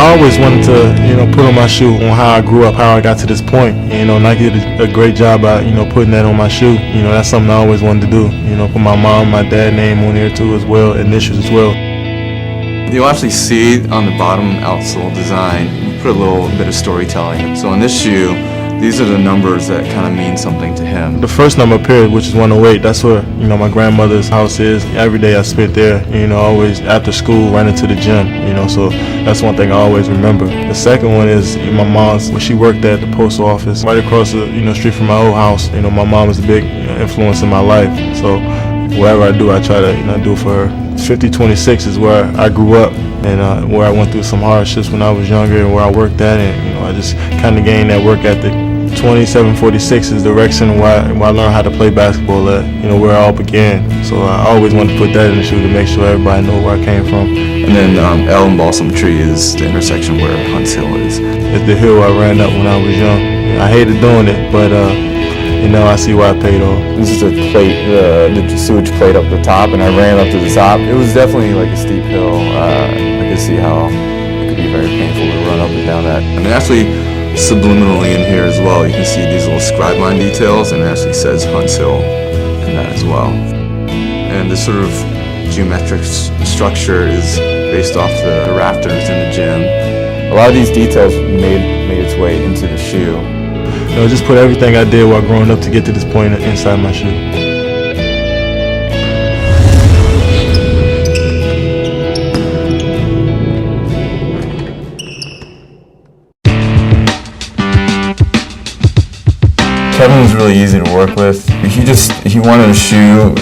I always wanted to, put on my shoe on how I grew up, how I got to this point. Nike did a great job at, putting that on my shoe. That's something I always wanted to do. Put my mom, my dad name on there too as well, initials as well. You'll actually see on the bottom outsole design, we put a little bit of storytelling. So on this shoe, these are the numbers that kind of mean something to him. The first number up here, which is 108, that's where, my grandmother's house is. Every day I spent there, always after school, running to the gym, so that's one thing I always remember. The second one is my mom's, when she worked at the post office, right across the, street from my old house. My mom is a big influence in my life, so whatever I do, I try to, do for her. 5026 is where I grew up and where I went through some hardships when I was younger and where I worked at, and, I just kind of gained that work ethic. 2746 is the direction where I learned how to play basketball at, where it all began. So I always wanted to put that in the shoe to make sure everybody knew where I came from. And then L and Balsam Tree is the intersection where Hunts Hill is. It's the hill I ran up when I was young. I hated doing it, but I see why I paid off. This is the plate, the sewage plate up the top, and I ran up to the top. It was definitely like a steep hill. I could see how it could be very painful to run up and down that. And actually, subliminally in here as well, you can see these little scribe line details, and it actually says Hunts Hill in that as well. And this sort of geometric structure is based off the rafters in the gym. A lot of these details made its way into the shoe. Just put everything I did while growing up to get to this point inside my shoe. Kevin was really easy to work with. He wanted a shoe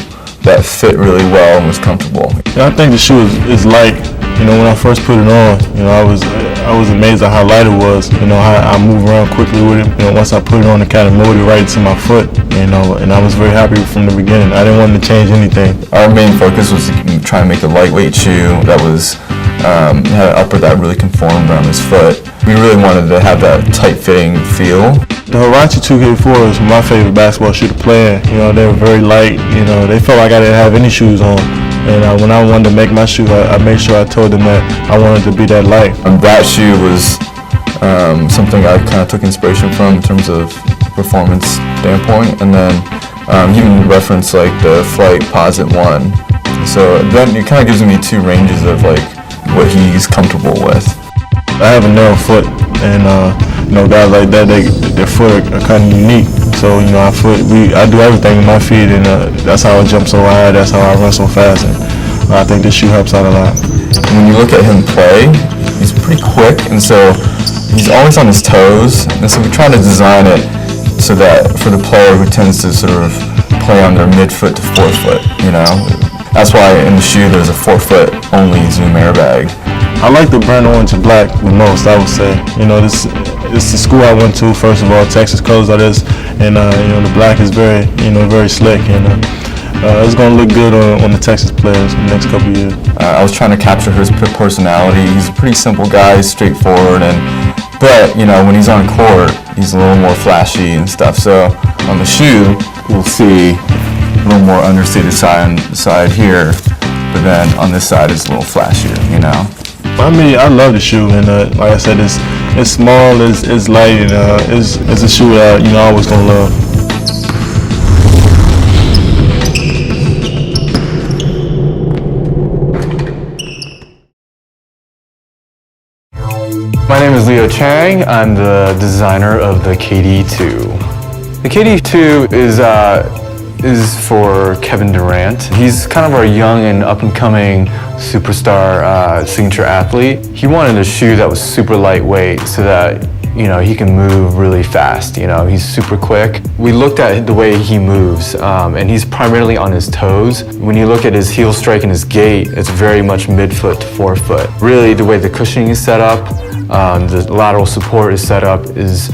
that fit really well and was comfortable. I think the shoe is light. When I first put it on, I was amazed at how light it was. How I move around quickly with it. Once I put it on, it kind of molded right into my foot. And I was very happy from the beginning. I didn't want to change anything. Our main focus was to try and make a lightweight shoe that had an upper that really conformed around his foot. We really wanted to have that tight-fitting feel. The Huarache 2K4 is my favorite basketball shoe to play in. They were very light. They felt like I didn't have any shoes on. And when I wanted to make my shoe, I made sure I told them that I wanted to be that light. That shoe was something I kind of took inspiration from in terms of performance standpoint, and then even reference like the Flight Posit 1. So then it kind of gives me two ranges of like what he's comfortable with. I have a narrow foot, and guys like that, their foot are kind of unique. So I do everything with my feet, and that's how I jump so high. That's how I run so fast, and I think this shoe helps out a lot. When you look at him play, he's pretty quick, and so he's always on his toes. And so we try to design it so that for the player who tends to sort of play on their midfoot to forefoot, That's why in the shoe there's a forefoot only Zoom airbag. I like the burnt orange and black the most, I would say. This is the school I went to, first of all. Texas colors are this, and the black is very, very slick, and it's going to look good on the Texas players in the next couple of years. I was trying to capture his personality. He's a pretty simple guy, he's straightforward, but when he's on court, he's a little more flashy and stuff. So on the shoe, you'll see a little more understated side here, but then on this side it's a little flashier, I love the shoe, and like I said, it's small, it's light, and it's a shoe that I always gonna love. My name is Leo Chang. I'm the designer of the KD2. The KD2 is for Kevin Durant. He's kind of our young and up-and-coming superstar signature athlete. He wanted a shoe that was super lightweight so that he can move really fast. He's super quick. We looked at the way he moves, and he's primarily on his toes. When you look at his heel strike and his gait, it's very much midfoot to forefoot. Really, the way the cushioning is set up, the lateral support is set up is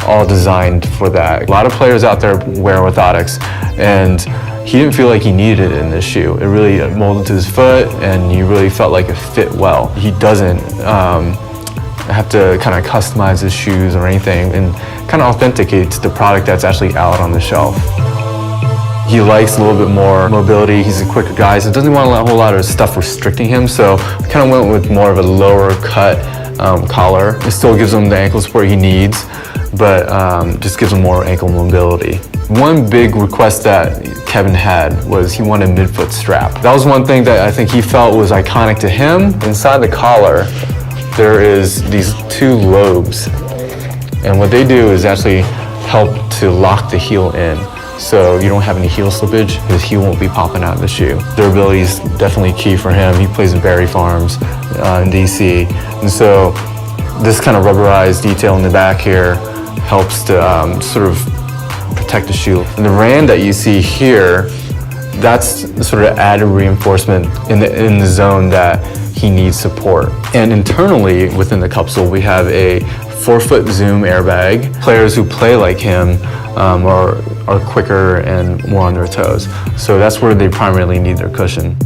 all designed for that. A lot of players out there wear orthotics, and he didn't feel like he needed it in this shoe. It really molded to his foot, and he really felt like it fit well. He doesn't have to kind of customize his shoes or anything, and kind of authenticates the product that's actually out on the shelf. He likes a little bit more mobility. He's a quicker guy, so doesn't want a whole lot of stuff restricting him, so we kind of went with more of a lower cut collar. It still gives him the ankle support he needs, but just gives him more ankle mobility. One big request that Kevin had was he wanted a midfoot strap. That was one thing that I think he felt was iconic to him. Inside the collar, there is these two lobes, and what they do is actually help to lock the heel in, so you don't have any heel slippage. His heel won't be popping out of the shoe. Durability is definitely key for him. He plays in Berry Farms in DC, and so this kind of rubberized detail in the back here helps to sort of protect the shoe. And the rand that you see here, that's sort of added reinforcement in the zone that he needs support. And internally within the capsule, we have a 4-foot zoom airbag. Players who play like him are quicker and more on their toes. So that's where they primarily need their cushion.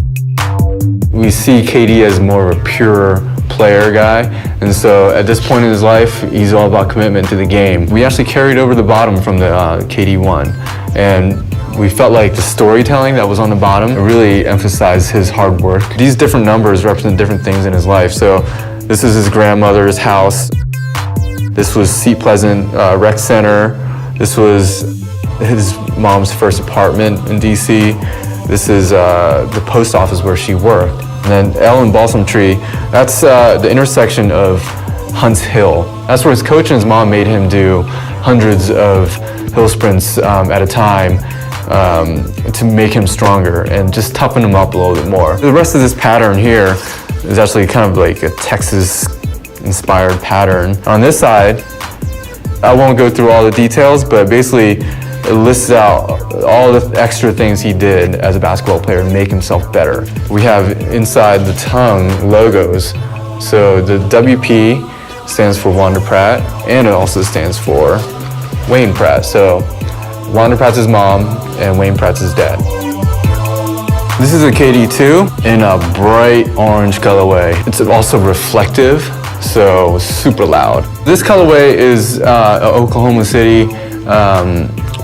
We see KD as more of a pure player guy, and so at this point in his life, he's all about commitment to the game. We actually carried over the bottom from the KD1, and we felt like the storytelling that was on the bottom really emphasized his hard work. These different numbers represent different things in his life. So this is his grandmother's house. This was Seat Pleasant Rec Center. This was his mom's first apartment in DC. This is the post office where she worked. And then L and Balsam Tree, that's the intersection of Hunts Hill. That's where his coach and his mom made him do hundreds of hill sprints at a time to make him stronger and just toughen him up a little bit more. The rest of this pattern here is actually kind of like a Texas-inspired pattern. On this side, I won't go through all the details, but basically it lists out all the extra things he did as a basketball player to make himself better. We have inside the tongue logos. So the WP stands for Wander Pratt, and it also stands for Wayne Pratt. So Wander Pratt's his mom, and Wayne Pratt's his dad. This is a KD2 in a bright orange colorway. It's also reflective, so super loud. This colorway is an Oklahoma City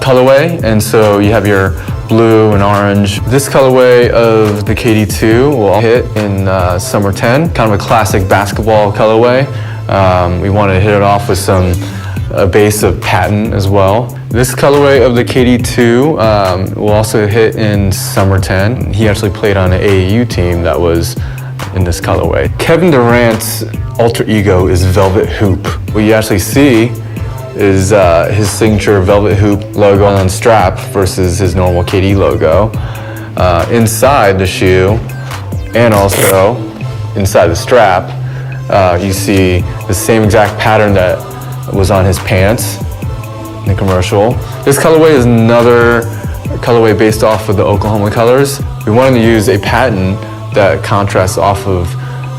colorway, and so you have your blue and orange. This colorway of the KD2 will hit in summer 10, kind of a classic basketball colorway. We wanted to hit it off with a base of patent as well. This colorway of the KD2 will also hit in summer 10. He actually played on an AAU team that was in this colorway. Kevin Durant's alter ego is Velvet Hoop. What you actually see is his signature Velvet Hoop logo on the strap versus his normal KD logo. Inside the shoe and also inside the strap, you see the same exact pattern that was on his pants in the commercial. This colorway is another colorway based off of the Oklahoma colors. We wanted to use a patent that contrasts off of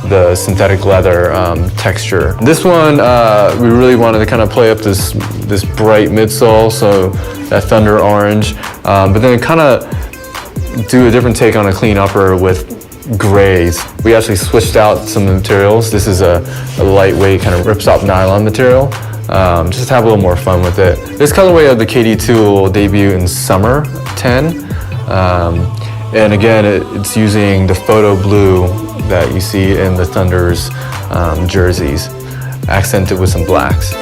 the synthetic leather texture. This one, we really wanted to kind of play up this bright midsole, so that thunder orange, but then kind of do a different take on a clean upper with grays. We actually switched out some of the materials. This is a lightweight kind of ripstop nylon material, just to have a little more fun with it. This colorway of the KD2 will debut in summer 10. And again, it's using the photo blue that you see in the Thunder's jerseys, accented with some blacks.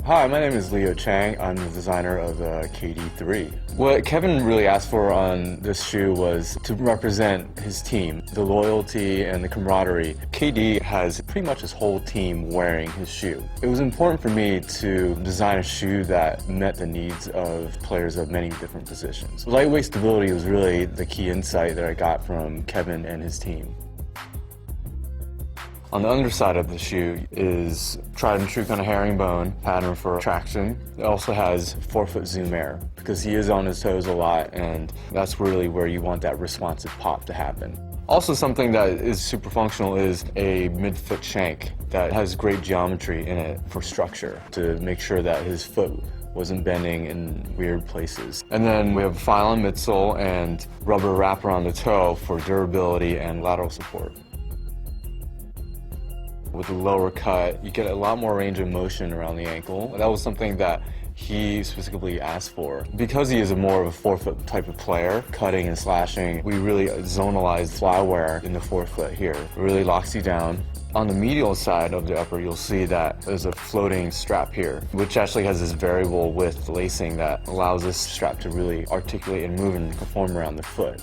Hi, my name is Leo Chang. I'm the designer of the KD3. What Kevin really asked for on this shoe was to represent his team, the loyalty and the camaraderie. KD has pretty much his whole team wearing his shoe. It was important for me to design a shoe that met the needs of players of many different positions. Lightweight stability was really the key insight that I got from Kevin and his team. On the underside of the shoe is tried and true kind of herringbone pattern for traction. It also has 4-foot zoom air because he is on his toes a lot, and that's really where you want that responsive pop to happen. Also, something that is super functional is a mid-foot shank that has great geometry in it for structure to make sure that his foot wasn't bending in weird places. And then we have a file on midsole and rubber wrap around the toe for durability and lateral support. with the lower cut. You get a lot more range of motion around the ankle. That was something that he specifically asked for. Because he is more of a forefoot type of player, cutting and slashing, we really zonalized flywear in the forefoot here. It really locks you down. On the medial side of the upper, you'll see that there's a floating strap here, which actually has this variable width lacing that allows this strap to really articulate and move and perform around the foot.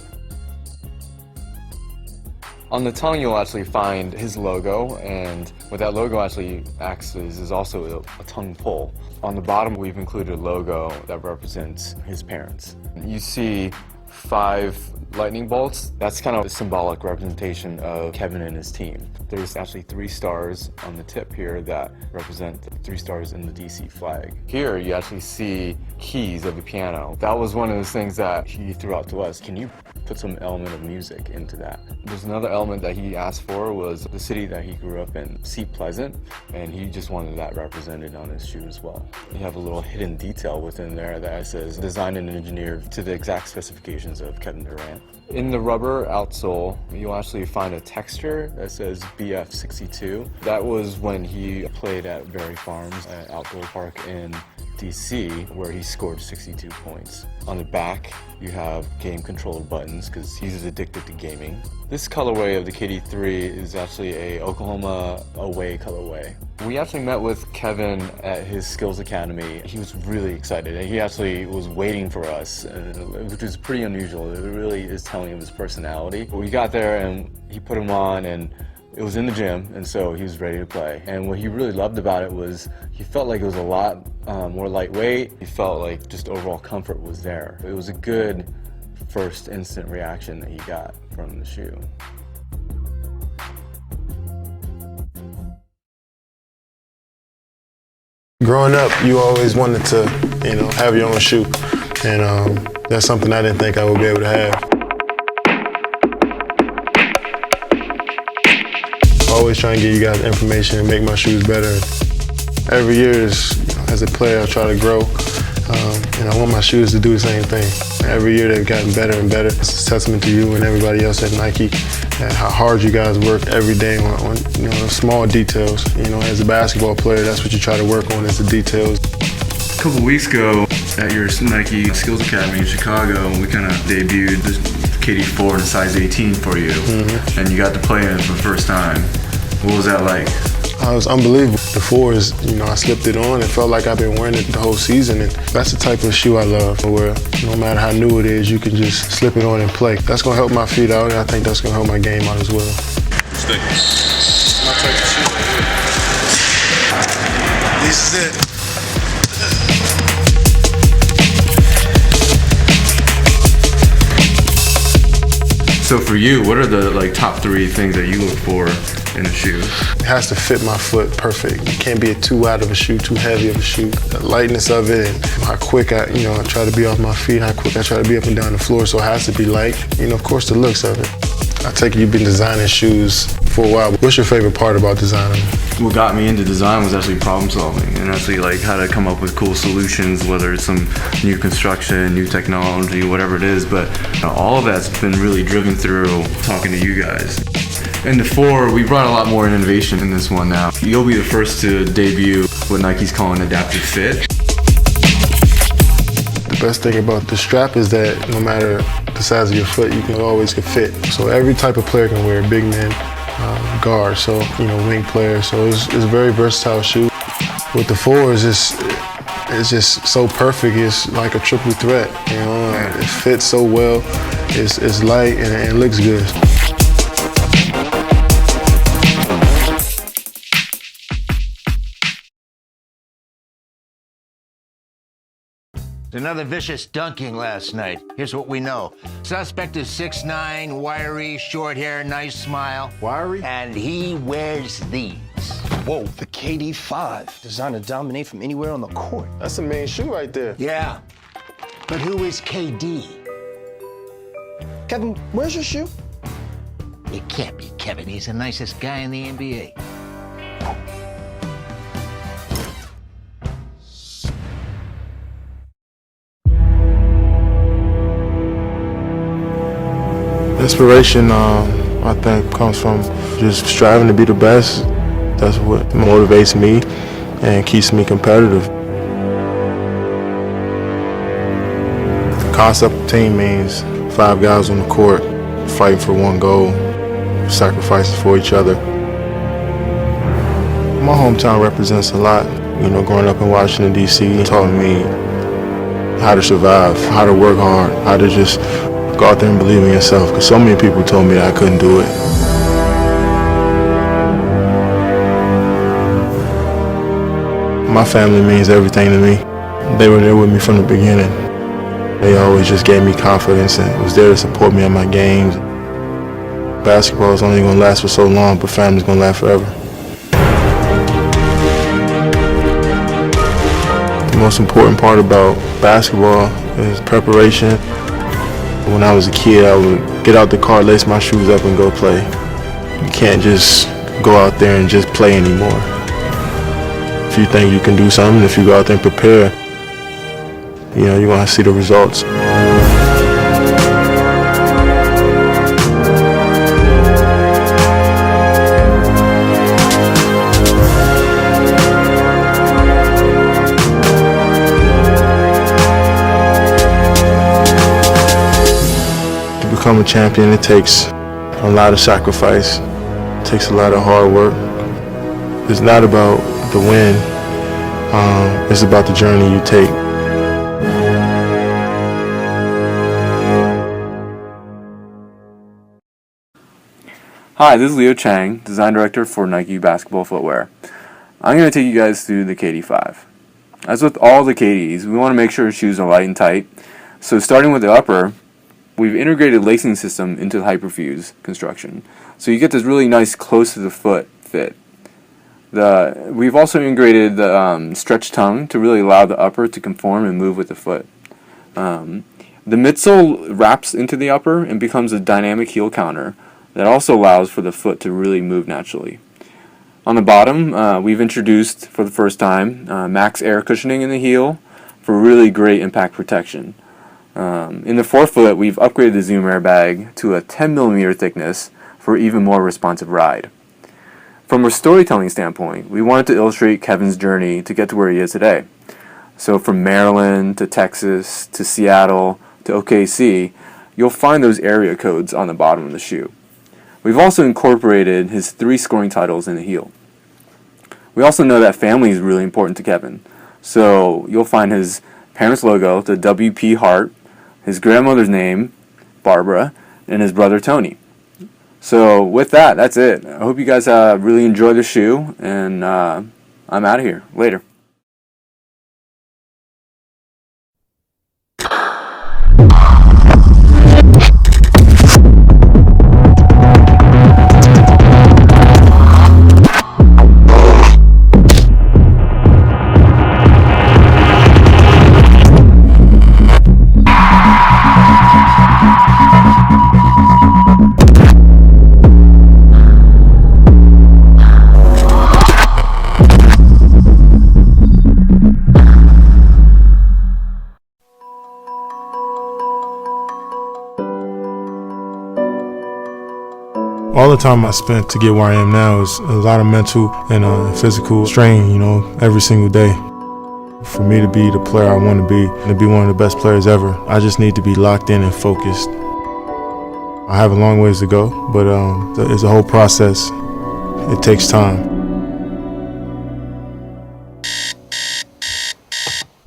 On the tongue, you'll actually find his logo, and what that logo actually acts as is also a tongue pull. On the bottom, we've included a logo that represents his parents. You see 5 lightning bolts. That's kind of a symbolic representation of Kevin and his team. There's actually 3 stars on the tip here that represent the 3 stars in the DC flag. Here you actually see keys of the piano. That was one of those things that he threw out to us. Can you put some element of music into that? There's another element that he asked for was the city that he grew up in, Seat Pleasant, and he just wanted that represented on his shoe as well. You have a little hidden detail within there that says designed and engineered to the exact specifications of Kevin Durant. In the rubber outsole, you'll actually find a texture that says BF62. That was when he played at Berry Farms, an outdoor park in DC, where he scored 62 points. On the back, you have game-controlled buttons because he's addicted to gaming. This colorway of the KD3 is actually a Oklahoma away colorway. We actually met with Kevin at his Skills Academy. He was really excited, and he actually was waiting for us, which was pretty unusual. It really is telling of his personality. We got there, and he put them on, and it was in the gym, and so he was ready to play. And what he really loved about it was he felt like it was a lot more lightweight. He felt like just overall comfort was there. It was a good first instant reaction that he got from the shoe. Growing up, you always wanted to, have your own shoe, and that's something I didn't think I would be able to have. Always trying to give you guys information and make my shoes better. Every year, as a player, I try to grow, and I want my shoes to do the same thing. Every year, they've gotten better and better. It's a testament to you and everybody else at Nike, and how hard you guys work every day on small details. As a basketball player, that's what you try to work on, is the details. A couple weeks ago at your Nike Skills Academy in Chicago, we kind of debuted the KD4 in a size 18 for you, and you got to play in it for the first time. What was that like? It was unbelievable. The 4 is, I slipped it on. It felt like I've been wearing it the whole season, and that's the type of shoe I love, where no matter how new it is, you can just slip it on and play. That's gonna help my feet out, and I think that's gonna help my game out as well. Stay. My type of shoe right here. This is it. So for you, what are the top 3 things that you look for in a shoe? It has to fit my foot perfect. It can't be too wide of a shoe, too heavy of a shoe. The lightness of it, and how quick I try to be off my feet, how quick I try to be up and down the floor, so it has to be light. Of course, the looks of it. I take it you've been designing shoes for a while. What's your favorite part about designing? What got me into design was actually problem solving, and actually how to come up with cool solutions, whether it's some new construction, new technology, whatever it is, but all of that's been really driven through talking to you guys. In the 4, we brought a lot more innovation in this one now. You'll be the first to debut what Nike's calling adaptive fit. The best thing about the strap is that no matter the size of your foot, you can always fit. So every type of player can wear it, big man, guard, so wing player. So it's a very versatile shoe. With the 4, it's just so perfect. It's like a triple threat. It fits so well. It's light and it looks good. Another vicious dunking last night. Here's what we know. Suspect is 6'9", wiry, short hair, nice smile. Wiry? And he wears these. Whoa, the KD5. Designed to dominate from anywhere on the court. That's the main shoe right there. Yeah. But who is KD? Kevin, where's your shoe? It can't be Kevin. He's the nicest guy in the NBA. Inspiration, I think, comes from just striving to be the best, That's what motivates me and keeps me competitive. The concept of team means 5 guys on the court fighting for one goal, sacrificing for each other. My hometown represents a lot. Growing up in Washington, D.C. taught me how to survive, how to work hard, how to just go out there and believe in yourself. Because so many people told me that I couldn't do it. My family means everything to me. They were there with me from the beginning. They always just gave me confidence and was there to support me at my games. Basketball is only going to last for so long, but family's going to last forever. The most important part about basketball is preparation. When I was a kid, I would get out the car, lace my shoes up, and go play. You can't just go out there and just play anymore. If you think you can do something, if you go out there and prepare, you're going to see the results. To become a champion, it takes a lot of sacrifice. It takes a lot of hard work. It's not about the win. It's about the journey you take. Hi, this is Leo Chang, Design Director for Nike Basketball Footwear. I'm going to take you guys through the KD5. As with all the KDs, we want to make sure shoes are light and tight. So starting with the upper, we've integrated lacing system into the Hyperfuse construction. So you get this really nice close to the foot fit. We've also integrated the stretch tongue to really allow the upper to conform and move with the foot. The midsole wraps into the upper and becomes a dynamic heel counter that also allows for the foot to really move naturally. On the bottom, we've introduced for the first time max air cushioning in the heel for really great impact protection. In the forefoot, we've upgraded the Zoom airbag to a 10mm thickness for even more responsive ride. From a storytelling standpoint, we wanted to illustrate Kevin's journey to get to where he is today. So from Maryland to Texas to Seattle to OKC, you'll find those area codes on the bottom of the shoe. We've also incorporated his 3 scoring titles in the heel. We also know that family is really important to Kevin. So you'll find his parents' logo, the WP heart, his grandmother's name, Barbara, and his brother Tony. So with that, that's it. I hope you guys really enjoy the shoe, and I'm out of here. Later. All the time I spent to get where I am now is a lot of mental and physical strain, every single day. For me to be the player I want to be, and to be one of the best players ever, I just need to be locked in and focused. I have a long ways to go, but it's a whole process. It takes time.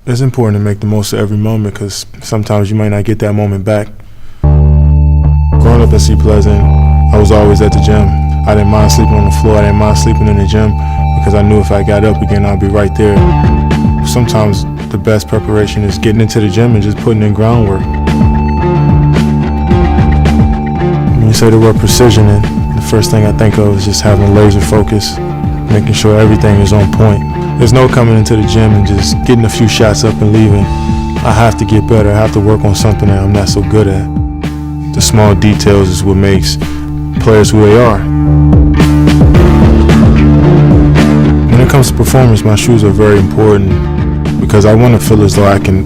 It's important to make the most of every moment because sometimes you might not get that moment back. Growing up in Sea Pleasant, I was always at the gym. I didn't mind sleeping on the floor. I didn't mind sleeping in the gym because I knew if I got up again, I'd be right there. Sometimes the best preparation is getting into the gym and just putting in groundwork. When you say the word precision, the first thing I think of is just having laser focus, making sure everything is on point. There's no coming into the gym and just getting a few shots up and leaving. I have to get better. I have to work on something that I'm not so good at. The small details is what makes players who they are. When it comes to performance, my shoes are very important because I want to feel as though I can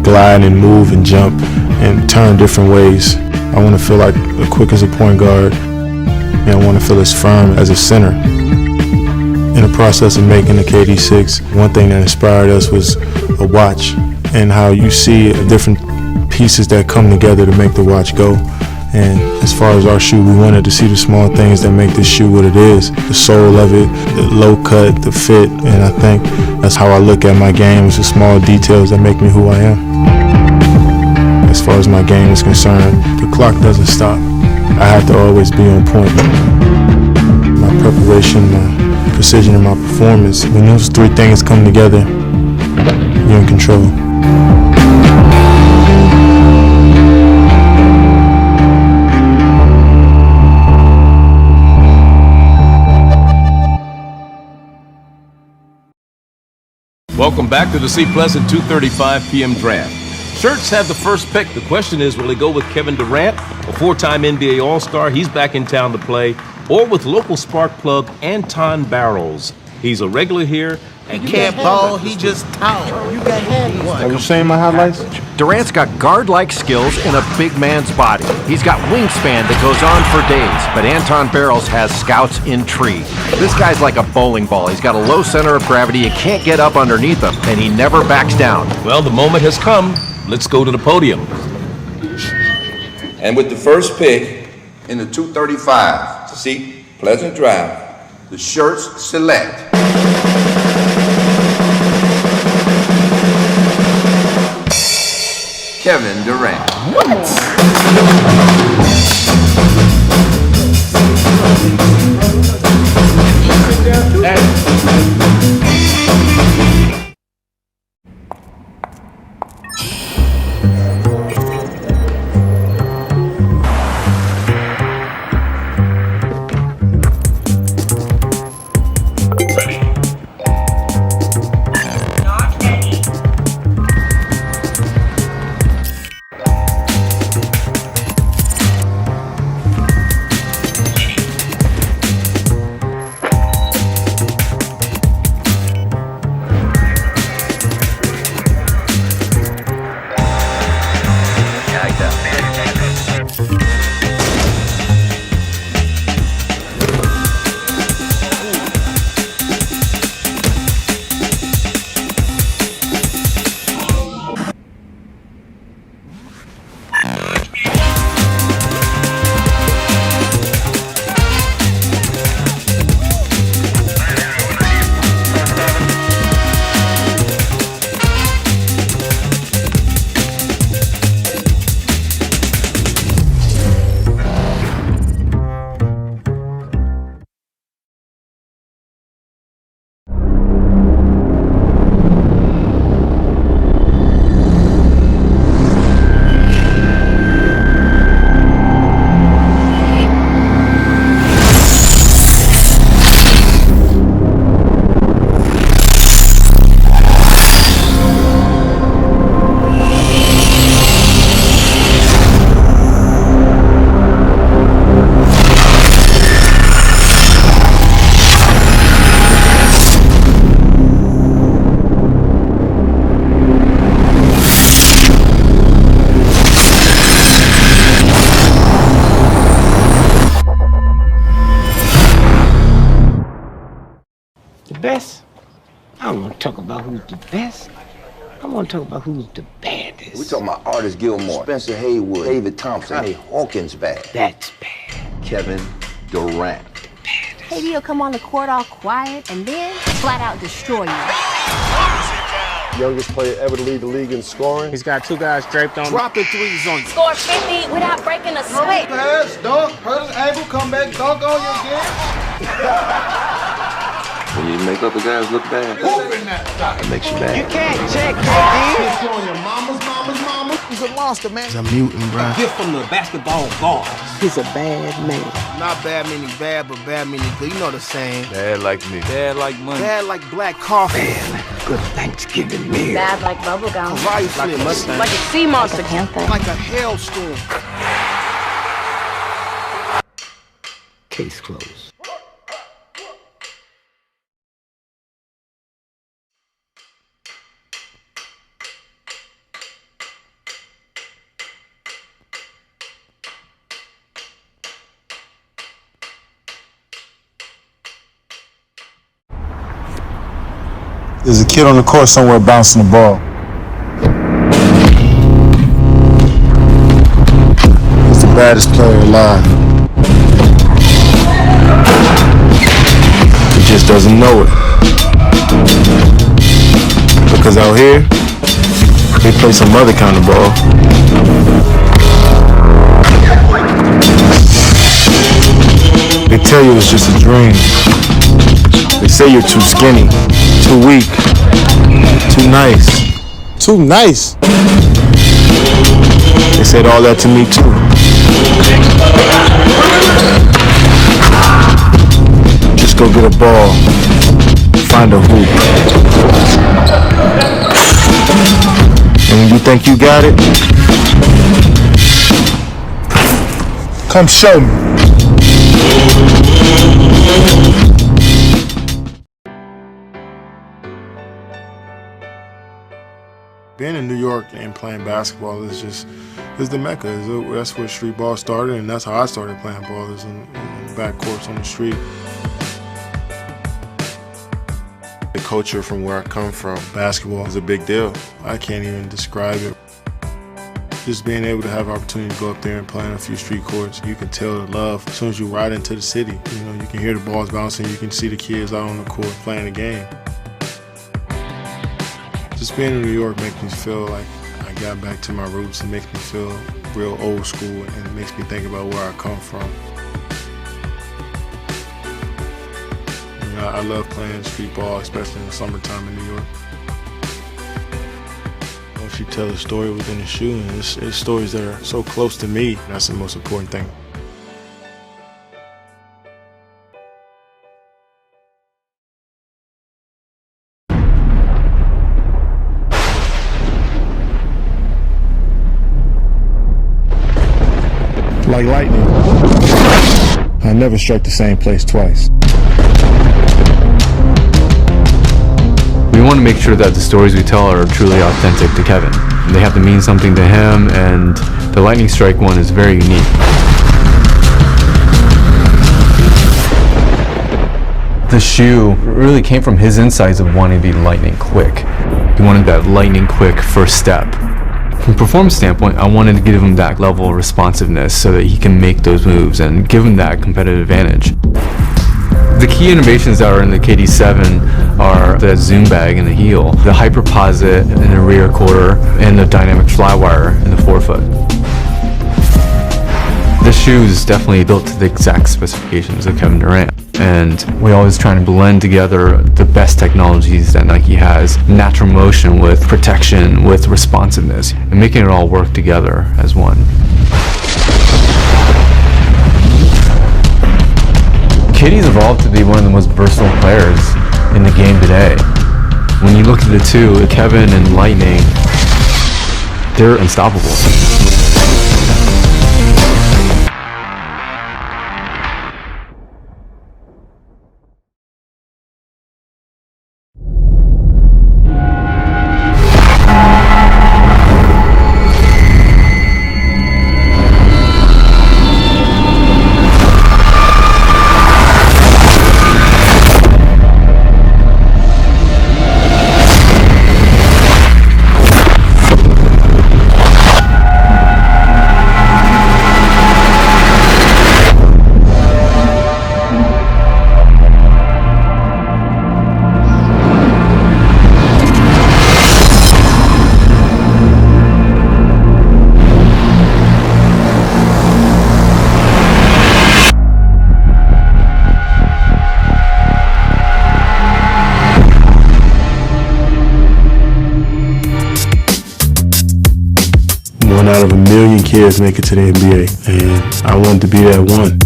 glide and move and jump and turn different ways. I want to feel like as quick as a point guard, and I want to feel as firm as a center. In the process of making the KD6, one thing that inspired us was a watch and how you see different pieces that come together to make the watch go. And as far as our shoe, we wanted to see the small things that make this shoe what it is. The sole of it, the low cut, the fit, and I think that's how I look at my game. It's the small details that make me who I am. As far as my game is concerned, the clock doesn't stop. I have to always be on point. My preparation, my precision, and my performance, when those three things come together, you're in control. Welcome back to the C Pleasant 2:35 p.m. draft. Shirts have the first pick. The question is, will they go with Kevin Durant, a four-time NBA All-Star? He's back in town to play. Or with local spark plug Anton Barrows. He's a regular here. And can't ball, he just tall. You got had one. Have you seen my highlights? Durant's got guard-like skills and a big man's body. He's got wingspan that goes on for days, but Anton Barrows has scouts intrigued. This guy's like a bowling ball. He's got a low center of gravity. You can't get up underneath him, and he never backs down. Well, the moment has come. Let's go to the podium. And with the first pick in the 235 to see Pleasant Drive, the Shirts select Kevin Durant. Best? I don't want to talk about who's the best. I want to talk about who's the baddest. We're talking about Artis Gilmore, Spencer Haywood, David Thompson, hey, Hawkins bad. That's bad. Kevin Durant. Maybe he'll come on the court all quiet and then flat out destroy you. Youngest player ever to lead the league in scoring. He's got two guys draped on him. Dropping threes on you. Score 50 without breaking a sweat. Pass, dunk, hurt his ankle, come back, dunk on you again. When you make other guys look bad, that makes you mad. You can't check that, You're on your mama's mama. He's a monster, man. He's a mutant, bro. Gift from the basketball gods. He's a bad man. Not bad meaning bad, but bad meaning good. You know the saying. Bad like me. Bad like money. Bad like black coffee. Bad like a good Thanksgiving meal. Bad like bubblegum. Rice like a Mustang. Like a sea monster. Like a hailstorm. Case closed. There's a kid on the court somewhere bouncing the ball. He's the baddest player alive. He just doesn't know it. Because out here, they play some other kind of ball. They tell you it's just a dream. They say you're too skinny, too weak, too nice. Too nice? They said all that to me too. Just go get a ball, find a hoop. And when you think you got it, come show me. being in New York and playing basketball is the mecca. That's where street ball started, and that's how I started playing ball, is in back courts on the street. The culture from where I come from, basketball is a big deal. I can't even describe it. Just being able to have the opportunity to go up there and play on a few street courts, you can tell the love as soon as you ride into the city. You know, you can hear the balls bouncing, you can see the kids out on the court playing the game. Just being in New York makes me feel like I got back to my roots. It makes me feel real old school, and it makes me think about where I come from. You know, I love playing street ball, especially in the summertime in New York. If you tell a story within the shoe, and it's stories that are so close to me, that's the most important thing. Like lightning, I never strike the same place twice. We want to make sure that the stories we tell are truly authentic to Kevin. They have to mean something to him, and the lightning strike one is very unique. The shoe really came from his insights of wanting to be lightning quick. He wanted that lightning quick first step. From a performance standpoint, I wanted to give him that level of responsiveness so that he can make those moves and give him that competitive advantage. The key innovations that are in the KD7 are the zoom bag in the heel, the hyperposit in the rear quarter, and the dynamic flywire in the forefoot. This shoe is definitely built to the exact specifications of Kevin Durant. And we always try to blend together the best technologies that Nike has, natural motion with protection, with responsiveness, and making it all work together as one. KD's evolved to be one of the most versatile players in the game today. When you look at the two, Kevin and Lightning, they're unstoppable. One out of a million kids make it to the NBA, and I wanted to be that one.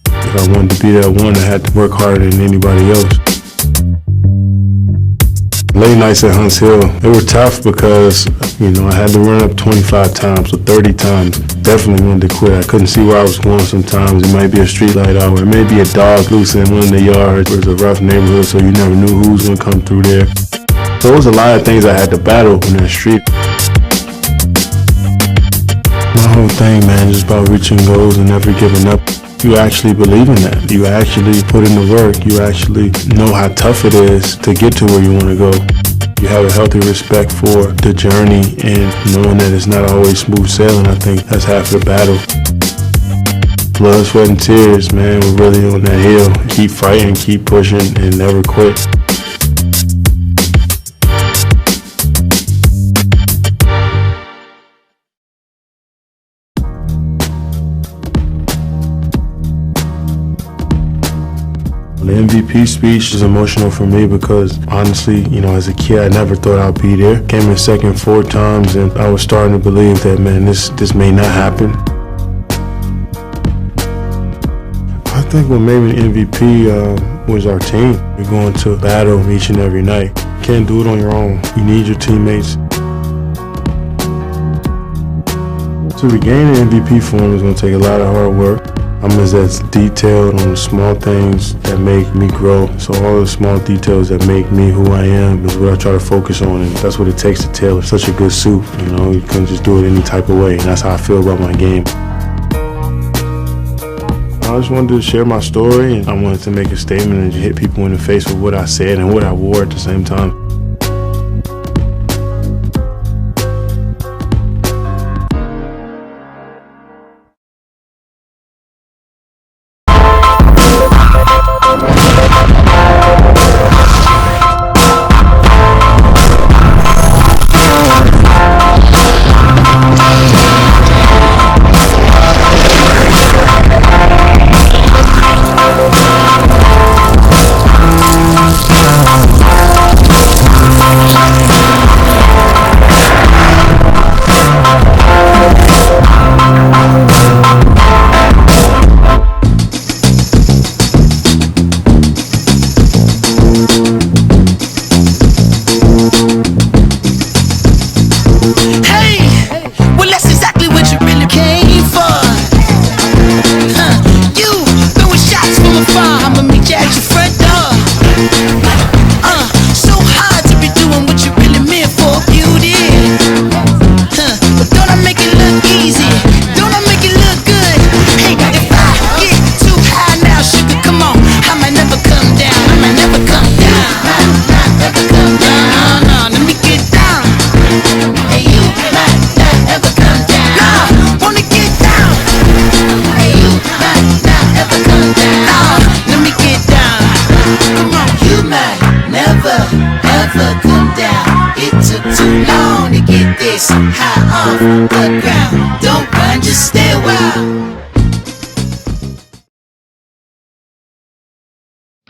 If I wanted to be that one, I had to work harder than anybody else. Late nights at Hunts Hill, they were tough because, you know, I had to run up 25 times or 30 times. Definitely wanted to quit. I couldn't see where I was going sometimes. It might be a street light out, or it may be a dog loose in one of the yards. It was a rough neighborhood, so you never knew who was going to come through there. So there was a lot of things I had to battle in that street. My whole thing, man, just about reaching goals and never giving up. You actually believe in that. You actually put in the work. You actually know how tough it is to get to where you want to go. You have a healthy respect for the journey and knowing that it's not always smooth sailing. I think that's half the battle. Blood, sweat, and tears, man. We're really on that hill. Keep fighting, keep pushing, and never quit. The MVP speech is emotional for me because honestly, as a kid, I never thought I'd be there. Came in second 4 times, and I was starting to believe that, man, this may not happen. I think what made me MVP was our team. We're going to battle each and every night. You can't do it on your own. You need your teammates. To regain the MVP form is going to take a lot of hard work. I'm as detailed on the small things that make me grow. So all the small details that make me who I am is what I try to focus on, and that's what it takes to tailor such a good suit. You can't just do it any type of way, and that's how I feel about my game. I just wanted to share my story, and I wanted to make a statement and hit people in the face with what I said and what I wore at the same time.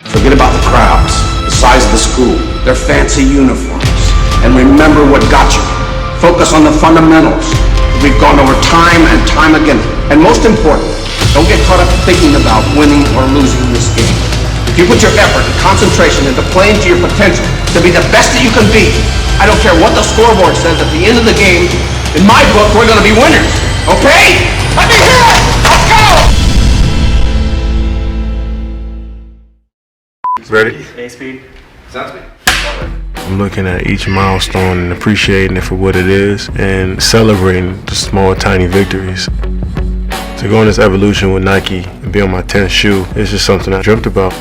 Forget about the crowds, the size of the school, their fancy uniforms, and remember what got you. Focus on the fundamentals that we've gone over time and time again. And most important, don't get caught up thinking about winning or losing this game. If you put your effort and concentration into playing to your potential to be the best that you can be, I don't care what the scoreboard says at the end of the game, in my book, we're going to be winners. Okay? Let me hear it! Let's go! Ready? A-speed. Sounds good. I'm looking at each milestone and appreciating it for what it is and celebrating the small, tiny victories. To go on this evolution with Nike and be on my 10th shoe is just something I dreamt about.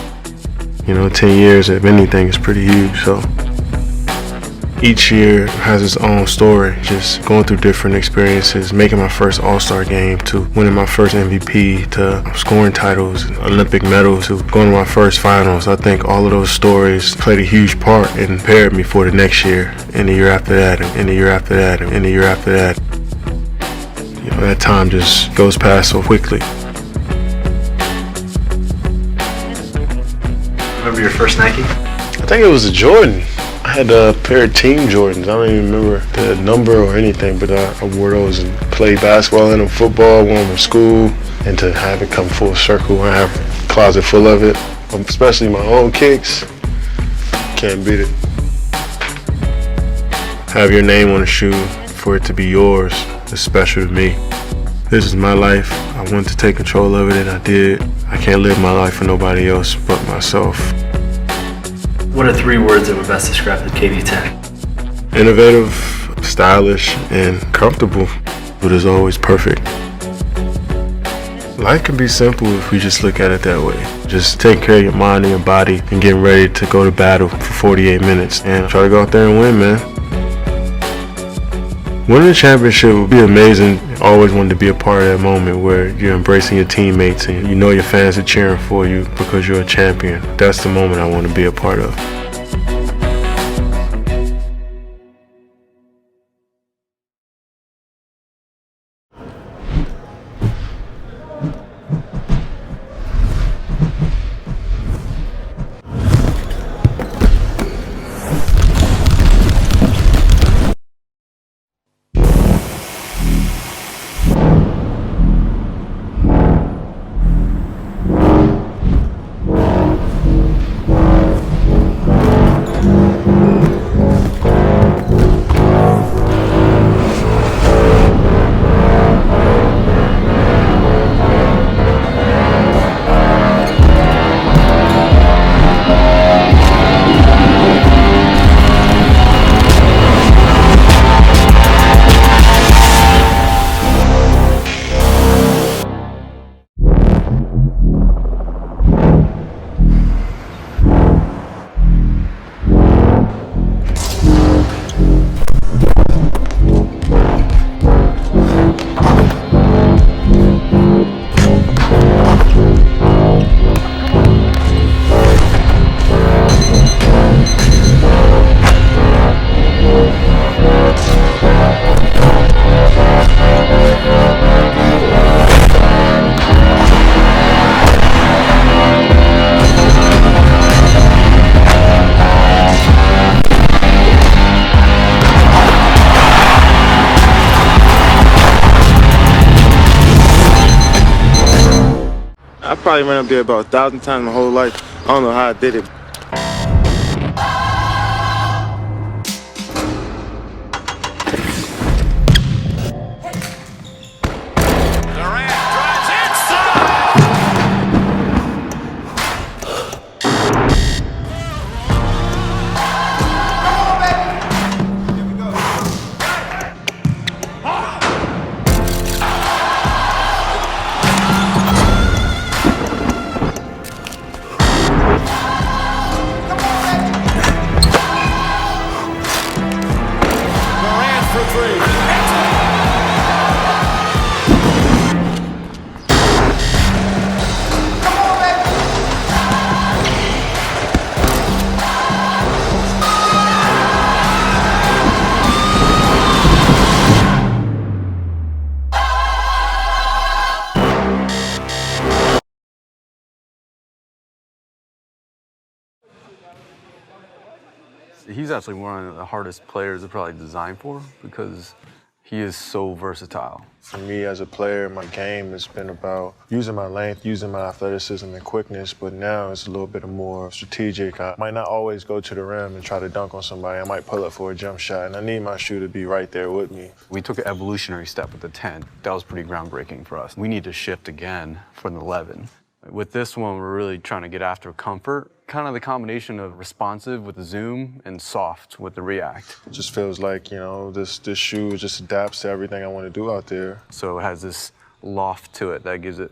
10 years, if anything, is pretty huge. So each year has its own story, just going through different experiences, making my first All-Star game, to winning my first MVP, to scoring titles, Olympic medals, to going to my first finals. I think all of those stories played a huge part and prepared me for the next year, and the year after that, and the year after that, and the year after that. That time just goes past so quickly. Remember your first Nike? I think it was a Jordan. I had a pair of Team Jordans. I don't even remember the number or anything, but I wore those and played basketball in them, football, wore them in school, and to have it come full circle, I have a closet full of it, especially my own kicks. Can't beat it. Have your name on a shoe, for it to be yours, is special to me. This is my life. I wanted to take control of it, and I did. I can't live my life for nobody else but myself. What are 3 words that would best describe the KD10? Innovative, stylish, and comfortable, but is always perfect. Life can be simple if we just look at it that way. Just take care of your mind and your body and get ready to go to battle for 48 minutes and try to go out there and win, man. Winning the championship would be amazing. I always wanted to be a part of that moment where you're embracing your teammates and you know your fans are cheering for you because you're a champion. That's the moment I want to be a part of. I probably ran up there about 1,000 times my whole life. I don't know how I did it. He's actually one of the hardest players to probably design for because he is so versatile. For me as a player, my game has been about using my length, using my athleticism and quickness, but now it's a little bit more strategic. I might not always go to the rim and try to dunk on somebody. I might pull up for a jump shot, and I need my shoe to be right there with me. We took an evolutionary step with the 10. That was pretty groundbreaking for us. We need to shift again for the 11. With this one, we're really trying to get after comfort, kind of the combination of responsive with the zoom and soft with the react. It just feels like, you know, this shoe just adapts to everything I want to do out there. So it has this loft to it that gives it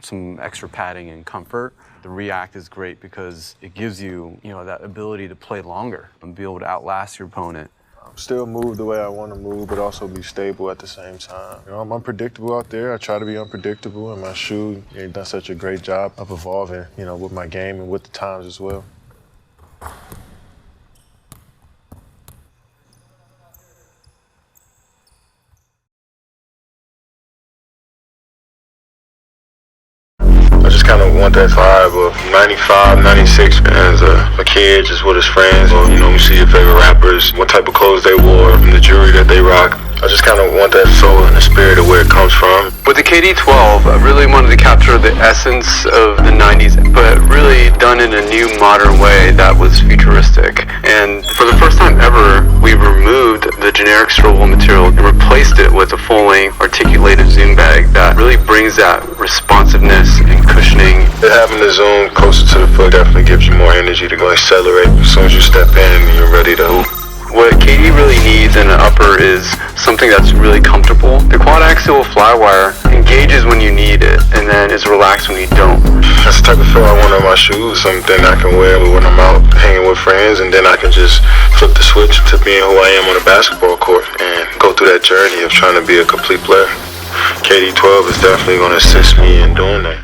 some extra padding and comfort. The react is great because it gives you, that ability to play longer and be able to outlast your opponent. Still move the way I want to move, but also be stable at the same time. I'm unpredictable out there. I try to be unpredictable, and my shoe, they've done such a great job of evolving, with my game and with the times as well. I just kind of want that vibe of 95, 96 as a kid, just with his friends. Or, we see your favorite rappers, what type of clothes they wore, and the jewelry that they rock. I just kind of want that soul and the spirit of where it comes from. With the KD12, I really wanted to capture the essence of the 90s, but really done in a new modern way that was futuristic. And for the first time ever, we removed the generic strobel material and replaced it with a full-length articulated zoom bag that really brings that responsiveness and cushioning. Having the zoom closer to the foot definitely gives you more energy to go accelerate as soon as you step in and you're ready to hoop. What KD really needs in an upper is something that's really comfortable. The quad axial flywire engages when you need it, and then is relaxed when you don't. That's the type of feel I want on my shoes, something I can wear when I'm out hanging with friends, and then I can just flip the switch to being who I am on a basketball court and go through that journey of trying to be a complete player. KD12 is definitely going to assist me in doing that.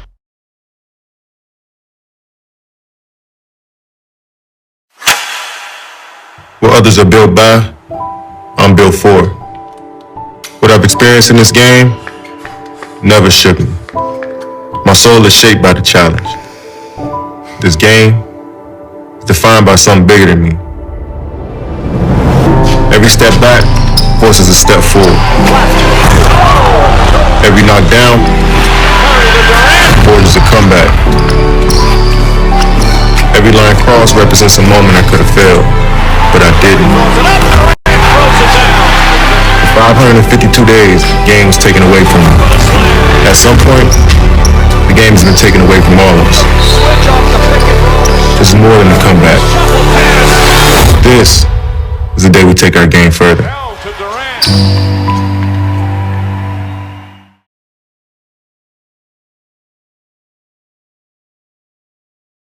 What others are built by, I'm built for. What I've experienced in this game never shook me. My soul is shaped by the challenge. This game is defined by something bigger than me. Every step back forces a step forward. Every knockdown forges a comeback. Every line crossed represents a moment I could have failed, but I didn't. For 552 days, the game was taken away from me. At some point, the game has been taken away from all of us. This is more than a comeback. This is the day we take our game further.